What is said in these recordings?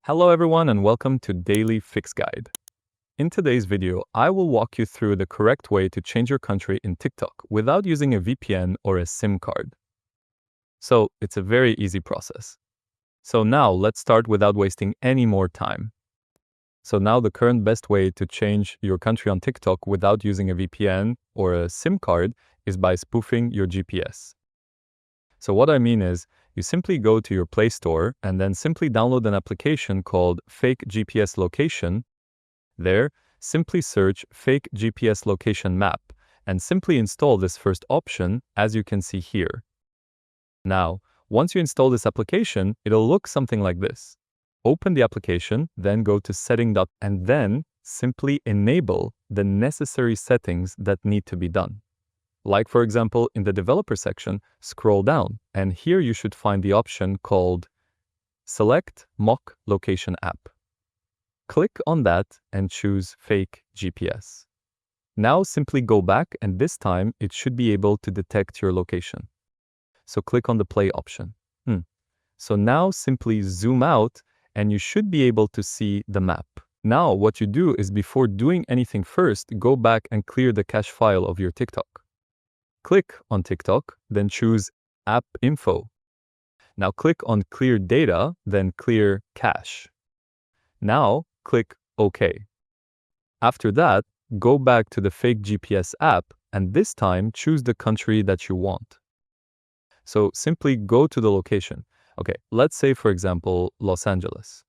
Hello everyone and welcome to Daily Fix Guide. In today's video, I will walk you through the correct way to change your country in TikTok without using a VPN or a SIM card. So it's a very easy process. So now let's start without wasting any more time. So now the current best way to change your country on TikTok without using a VPN or a SIM card is by spoofing your GPS. So what I mean is, you simply go to your Play Store and then simply download an application called Fake GPS Location. There, simply search Fake GPS Location Map and simply install this first option, as you can see here. Now, once you install this application, it'll look something like this. Open the application, then go to Setting. And then simply enable the necessary settings that need to be done. Like for example, in the developer section, scroll down, and here you should find the option called Select Mock Location App. Click on that and choose Fake GPS. Now simply go back, and this time it should be able to detect your location. So click on the play option. So now simply zoom out and you should be able to see the map. Now what you do is, before doing anything first, go back and clear the cache file of your TikTok. Click on TikTok, then choose App Info. Now click on Clear Data, then Clear Cache. Now click OK. After that, go back to the Fake GPS app and this time choose the country that you want. So simply go to the location. Okay, let's say for example, Los Angeles.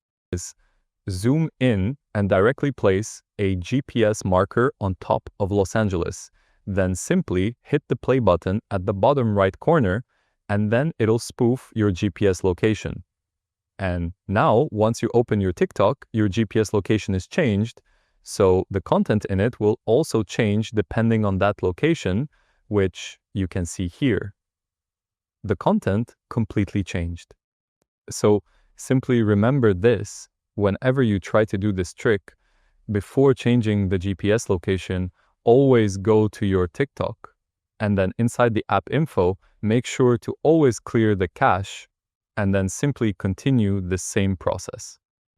Zoom in and directly place a GPS marker on top of Los Angeles. Then simply hit the play button at the bottom right corner, and then it'll spoof your GPS location. And now, once you open your TikTok, your GPS location is changed, so the content in it will also change depending on that location, which you can see here. The content completely changed. So simply remember this whenever you try to do this trick. Before changing the GPS location, always go to your TikTok, and then inside the app info, make sure to always clear the cache, and then simply continue the same process.